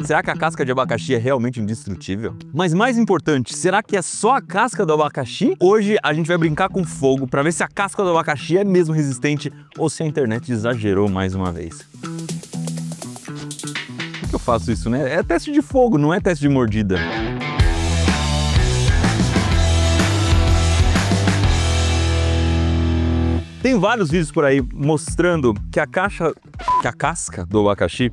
Será que a casca de abacaxi é realmente indestrutível? Mas mais importante, será que é só a casca do abacaxi? Hoje a gente vai brincar com fogo para ver se a casca do abacaxi é mesmo resistente ou se a internet exagerou mais uma vez. Por que eu faço isso, né? É teste de fogo, não é teste de mordida. Tem vários vídeos por aí mostrando que a casca do abacaxi...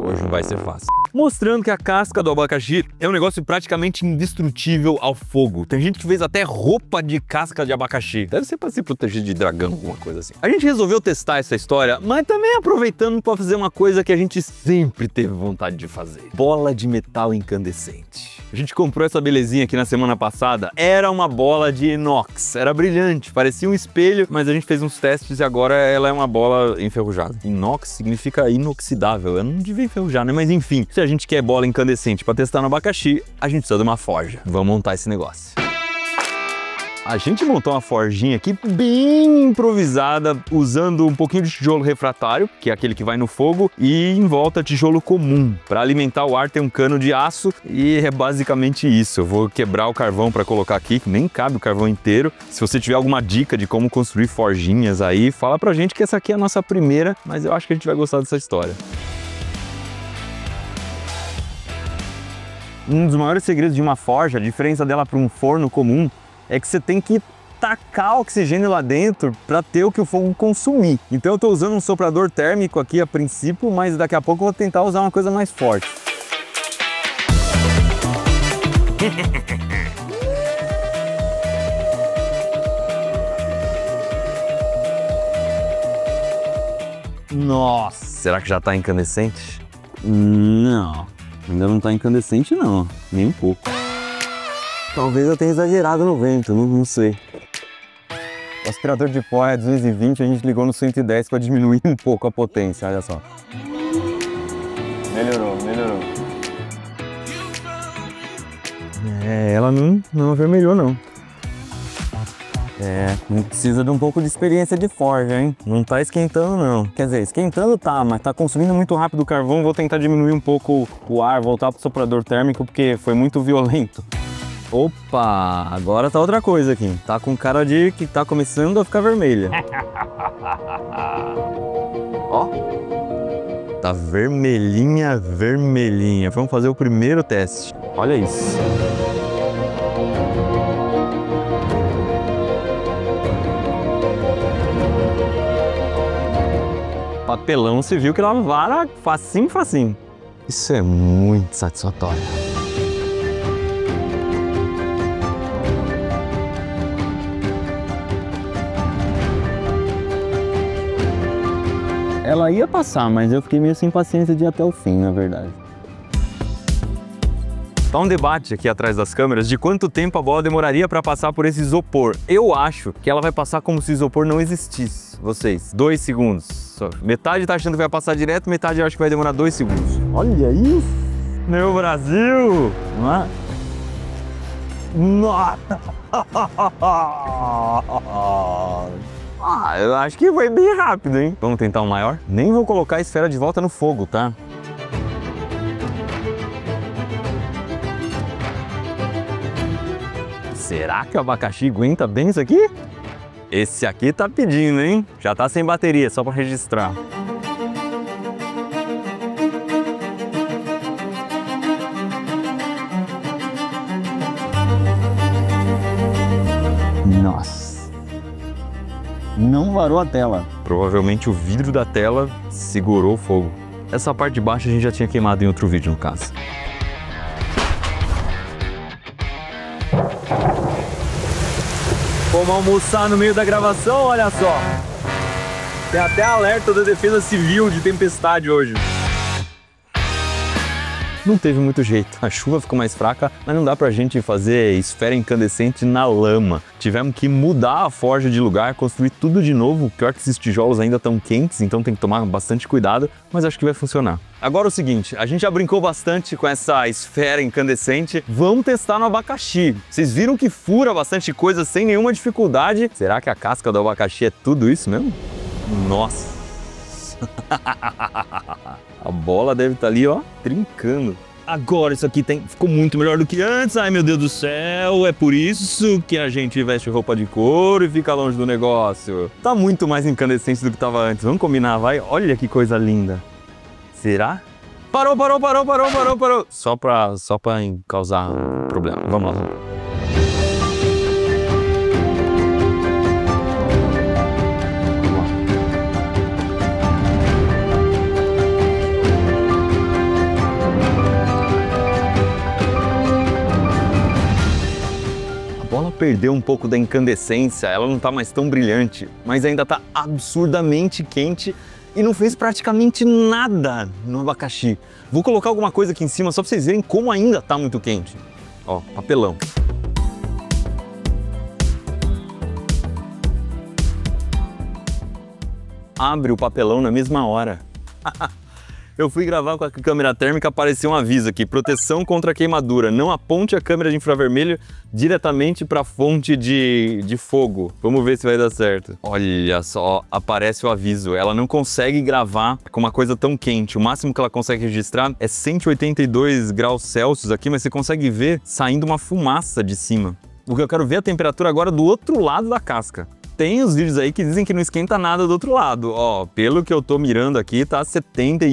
Hoje não vai ser fácil. Mostrando que a casca do abacaxi é um negócio praticamente indestrutível ao fogo. Tem gente que fez até roupa de casca de abacaxi. Deve ser para se proteger de dragão, alguma coisa assim. A gente resolveu testar essa história, mas também aproveitando para fazer uma coisa que a gente sempre teve vontade de fazer. Bola de metal incandescente. A gente comprou essa belezinha aqui na semana passada. Era uma bola de inox. Era brilhante, parecia um espelho, mas a gente fez uns testes e agora ela é uma bola enferrujada. Inox significa inoxidável. Eu não devia enferrujar, né? Mas enfim, se a gente quer bola incandescente para testar no abacaxi, a gente precisa de uma forja. Vamos montar esse negócio. A gente montou uma forjinha aqui bem improvisada, usando um pouquinho de tijolo refratário, que é aquele que vai no fogo, e em volta tijolo comum. Para alimentar o ar tem um cano de aço e é basicamente isso. Eu vou quebrar o carvão para colocar aqui, que nem cabe o carvão inteiro. Se você tiver alguma dica de como construir forjinhas aí, fala pra gente que essa aqui é a nossa primeira, mas eu acho que a gente vai gostar dessa história. Um dos maiores segredos de uma forja, a diferença dela para um forno comum, é que você tem que tacar oxigênio lá dentro para ter o que o fogo consumir. Então eu estou usando um soprador térmico aqui a princípio, mas daqui a pouco eu vou tentar usar uma coisa mais forte. Nossa, será que já está incandescente? Não, ainda não está incandescente não, nem um pouco. Talvez eu tenha exagerado no vento, não sei. O aspirador de pó é 220, a gente ligou no 110 para diminuir um pouco a potência, olha só. Melhorou. É, ela não avermelhou não. É, precisa de um pouco de experiência de forja, hein? Não tá esquentando não. Quer dizer, esquentando tá, mas tá consumindo muito rápido o carvão. Vou tentar diminuir um pouco o ar, voltar pro soprador térmico, porque foi muito violento. Opa, agora tá outra coisa aqui. Tá com cara de que tá começando a ficar vermelha. Ó. Tá vermelhinha. Vamos fazer o primeiro teste. Olha isso. Papelão, você viu que ela vara facinho. Isso é muito satisfatório. Ela ia passar, mas eu fiquei meio sem paciência de ir até o fim, na verdade. Tá um debate aqui atrás das câmeras de quanto tempo a bola demoraria para passar por esse isopor. Eu acho que ela vai passar como se o isopor não existisse. Vocês, 2 segundos. Só. Metade tá achando que vai passar direto, metade eu acho que vai demorar 2 segundos. Olha isso! Meu Brasil! Nossa! Ah, eu acho que foi bem rápido, hein? Vamos tentar um maior? Nem vou colocar a esfera de volta no fogo, tá? Será que o abacaxi aguenta bem isso aqui? Esse aqui tá pedindo, hein? Já tá sem bateria, só para registrar. Nossa! Não varou a tela. Provavelmente o vidro da tela segurou o fogo. Essa parte de baixo a gente já tinha queimado em outro vídeo, no caso. Vamos almoçar no meio da gravação, olha só. Tem até alerta da Defesa Civil de tempestade hoje. Não teve muito jeito, a chuva ficou mais fraca, mas não dá pra gente fazer esfera incandescente na lama. Tivemos que mudar a forja de lugar, construir tudo de novo. Pior que esses tijolos ainda estão quentes, então tem que tomar bastante cuidado, mas acho que vai funcionar. Agora é o seguinte, a gente já brincou bastante com essa esfera incandescente, vamos testar no abacaxi. Vocês viram que fura bastante coisa sem nenhuma dificuldade? Será que a casca do abacaxi é tudo isso mesmo? Nossa! A bola deve estar ali, ó, trincando. Agora isso aqui ficou muito melhor do que antes. Ai, meu Deus do céu, é por isso que a gente veste roupa de couro e fica longe do negócio. Tá muito mais incandescente do que tava antes. Vamos combinar, vai? Olha que coisa linda. Será? Parou. Só pra causar problema. Vamos lá. A bola perdeu um pouco da incandescência, ela não tá mais tão brilhante, mas ainda tá absurdamente quente e não fez praticamente nada no abacaxi. Vou colocar alguma coisa aqui em cima só pra vocês verem como ainda tá muito quente. Ó, papelão. Abre o papelão na mesma hora. Eu fui gravar com a câmera térmica, apareceu um aviso aqui: proteção contra queimadura. Não aponte a câmera de infravermelho diretamente para a fonte de fogo. Vamos ver se vai dar certo. Olha só, aparece o aviso. Ela não consegue gravar com uma coisa tão quente. O máximo que ela consegue registrar é 182 graus Celsius aqui, mas você consegue ver saindo uma fumaça de cima. O que eu quero ver é a temperatura agora do outro lado da casca. Tem os vídeos aí que dizem que não esquenta nada do outro lado. Ó, pelo que eu tô mirando aqui, tá 70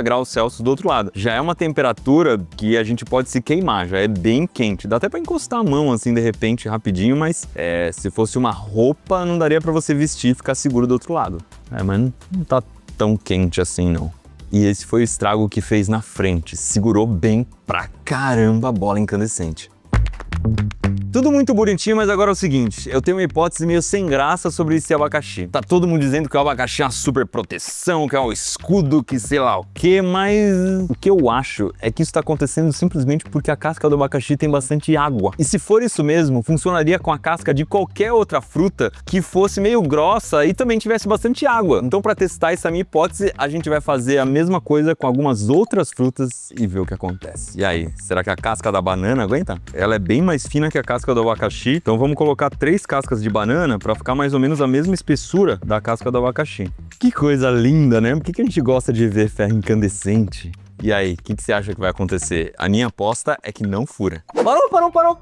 graus Celsius do outro lado. Já é uma temperatura que a gente pode se queimar, já é bem quente. Dá até pra encostar a mão assim de repente, rapidinho, mas se fosse uma roupa, não daria pra você vestir e ficar seguro do outro lado. Mas não tá tão quente assim, não. E esse foi o estrago que fez na frente. Segurou bem pra caramba a bola incandescente. Tudo muito bonitinho, mas agora é o seguinte, eu tenho uma hipótese meio sem graça sobre esse abacaxi. Tá todo mundo dizendo que o abacaxi é uma super proteção, que é um escudo, que sei lá o quê, mas o que eu acho é que isso tá acontecendo simplesmente porque a casca do abacaxi tem bastante água. E se for isso mesmo, funcionaria com a casca de qualquer outra fruta que fosse meio grossa e também tivesse bastante água. Então, para testar essa minha hipótese, a gente vai fazer a mesma coisa com algumas outras frutas e ver o que acontece. E aí, será que a casca da banana aguenta? Ela é bem mais fina que a casca do abacaxi, então vamos colocar 3 cascas de banana para ficar mais ou menos a mesma espessura da casca do abacaxi. Que coisa linda, né? Por que a gente gosta de ver ferro incandescente? E aí, o que você acha que vai acontecer? A minha aposta é que não fura. Parou!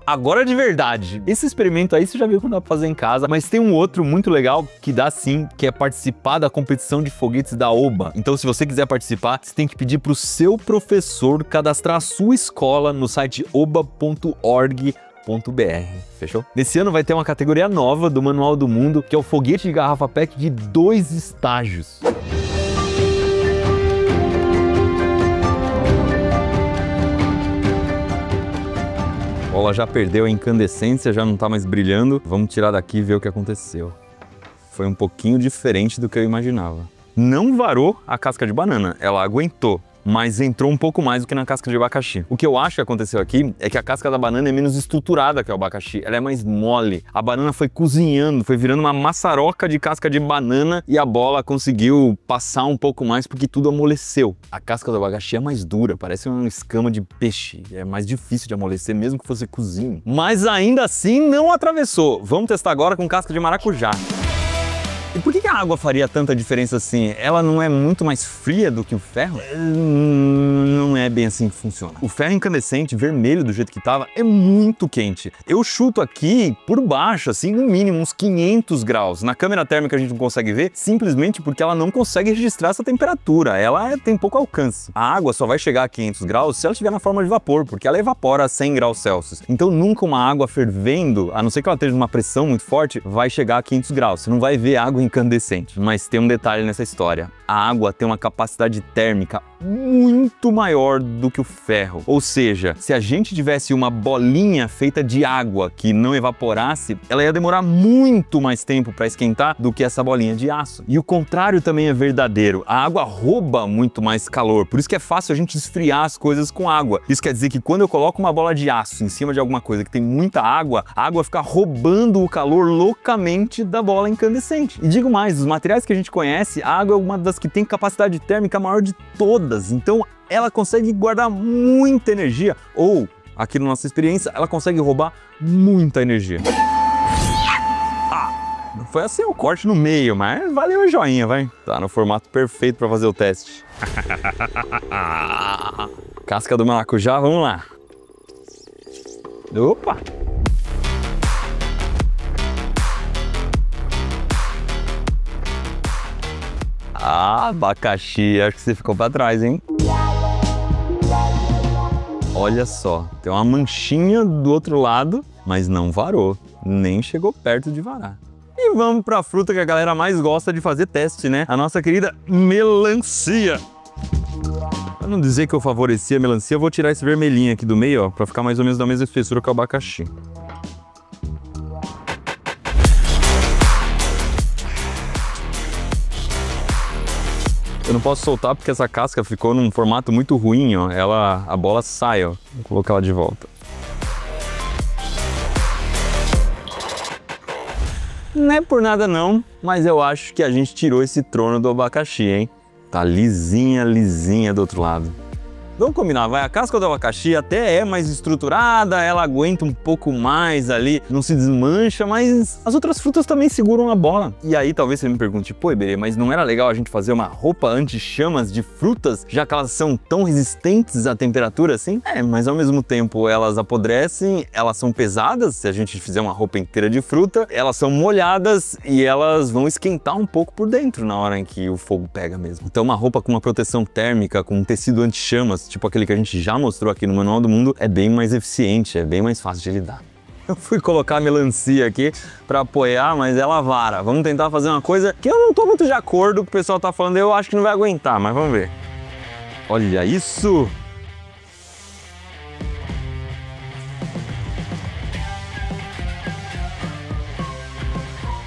Agora de verdade. Esse experimento aí você já viu que não dá pra fazer em casa, mas tem um outro muito legal que dá sim, que é participar da competição de foguetes da Oba. Então se você quiser participar, você tem que pedir pro seu professor cadastrar a sua escola no site oba.org.br. Fechou? Nesse ano vai ter uma categoria nova do Manual do Mundo, que é o foguete de garrafa PET de 2 estágios. A bola já perdeu a incandescência, já não tá mais brilhando. Vamos tirar daqui e ver o que aconteceu. Foi um pouquinho diferente do que eu imaginava. Não varou a casca de banana, ela aguentou, mas entrou um pouco mais do que na casca de abacaxi. O que eu acho que aconteceu aqui é que a casca da banana é menos estruturada que o abacaxi, ela é mais mole. A banana foi cozinhando, foi virando uma maçaroca de casca de banana e a bola conseguiu passar um pouco mais porque tudo amoleceu. A casca do abacaxi é mais dura, parece uma escama de peixe, é mais difícil de amolecer mesmo que você cozinhe. Mas ainda assim não atravessou. Vamos testar agora com casca de maracujá. E por que a água faria tanta diferença assim? Ela não é muito mais fria do que o ferro? Não é bem assim que funciona. O ferro incandescente, vermelho do jeito que tava, é muito quente. Eu chuto aqui por baixo, assim, no mínimo uns 500 graus. Na câmera térmica a gente não consegue ver, simplesmente porque ela não consegue registrar essa temperatura. Ela tem pouco alcance. A água só vai chegar a 500 graus se ela estiver na forma de vapor, porque ela evapora a 100 graus Celsius. Então nunca uma água fervendo, a não ser que ela esteja numa pressão muito forte, vai chegar a 500 graus. Você não vai ver água incandescente. Mas tem um detalhe nessa história. A água tem uma capacidade térmica muito maior do que o ferro. Ou seja, se a gente tivesse uma bolinha feita de água que não evaporasse, ela ia demorar muito mais tempo para esquentar do que essa bolinha de aço. E o contrário também é verdadeiro. A água rouba muito mais calor, por isso que é fácil a gente esfriar as coisas com água. Isso quer dizer que quando eu coloco uma bola de aço em cima de alguma coisa que tem muita água, a água fica roubando o calor loucamente da bola incandescente. E digo mais, dos materiais que a gente conhece, a água é uma das que tem capacidade térmica maior de todas, então ela consegue guardar muita energia, ou, aqui na nossa experiência, ela consegue roubar muita energia. Foi assim o corte no meio, mas valeu o joinha, vai. Tá no formato perfeito pra fazer o teste. Casca do maracujá, vamos lá. Opa! Ah, abacaxi, acho que você ficou pra trás, hein? Olha só, tem uma manchinha do outro lado, mas não varou, nem chegou perto de varar. E vamos pra fruta que a galera mais gosta de fazer teste, né? A nossa querida melancia. Pra não dizer que eu favoreci a melancia, eu vou tirar esse vermelhinho aqui do meio, ó, pra ficar mais ou menos da mesma espessura que o abacaxi. Eu não posso soltar porque essa casca ficou num formato muito ruim, ó. A bola sai, ó. Vou colocar ela de volta. Não é por nada não, mas eu acho que a gente tirou esse trono do abacaxi, hein? Tá lisinha, lisinha do outro lado. Vamos combinar, vai, a casca do abacaxi até é mais estruturada, ela aguenta um pouco mais ali, não se desmancha, mas as outras frutas também seguram a bola. E aí talvez você me pergunte, pô, Iberê, mas não era legal a gente fazer uma roupa anti-chamas de frutas, já que elas são tão resistentes à temperatura assim? É, mas ao mesmo tempo elas apodrecem, elas são pesadas, se a gente fizer uma roupa inteira de fruta, elas são molhadas e elas vão esquentar um pouco por dentro na hora em que o fogo pega mesmo. Então uma roupa com uma proteção térmica, com um tecido anti-chamas, tipo aquele que a gente já mostrou aqui no Manual do Mundo, é bem mais eficiente, é bem mais fácil de lidar. Eu fui colocar a melancia aqui para apoiar, mas ela vara. Vamos tentar fazer uma coisa que eu não tô muito de acordo com o que o pessoal tá falando, eu acho que não vai aguentar, mas vamos ver. Olha isso!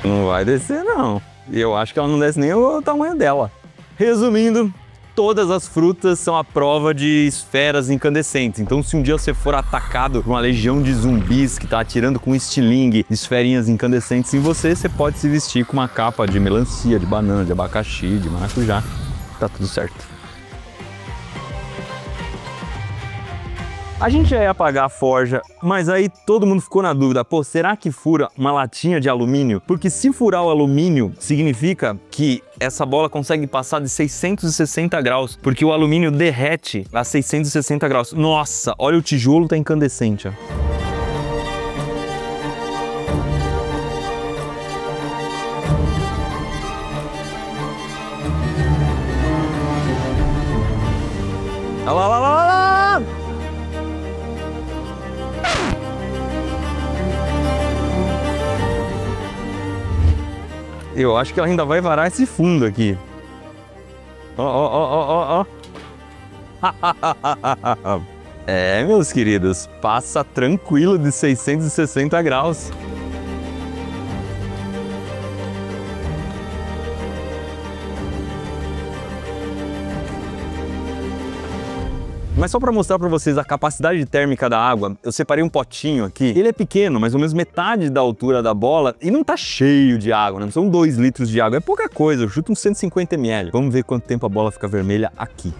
Não vai descer não. E eu acho que ela não desce nem o tamanho dela. Resumindo, todas as frutas são a prova de esferas incandescentes. Então, se um dia você for atacado por uma legião de zumbis que tá atirando com estilingue, esferinhas incandescentes em você, você pode se vestir com uma capa de melancia, de banana, de abacaxi, de maracujá. Tá tudo certo. A gente já ia apagar a forja, mas aí todo mundo ficou na dúvida, pô, será que fura uma latinha de alumínio? Porque se furar o alumínio, significa que essa bola consegue passar de 660 graus, porque o alumínio derrete a 660 graus. Nossa, olha o tijolo, tá incandescente, ó. Olha lá, lá, lá, lá, lá! Eu acho que ela ainda vai varar esse fundo aqui. Ó, ó, ó, ó, ó, ó. É, meus queridos, passa tranquilo de 660 graus. Mas só para mostrar para vocês a capacidade térmica da água, eu separei um potinho aqui. Ele é pequeno, mais ou menos metade da altura da bola e não tá cheio de água, não são 2 litros de água, é pouca coisa, eu chuto uns 150 ml. Vamos ver quanto tempo a bola fica vermelha aqui.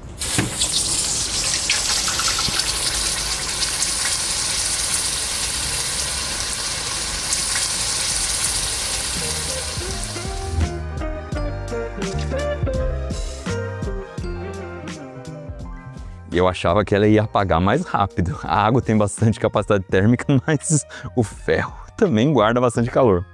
Eu achava que ela ia apagar mais rápido. A água tem bastante capacidade térmica, mas o ferro também guarda bastante calor.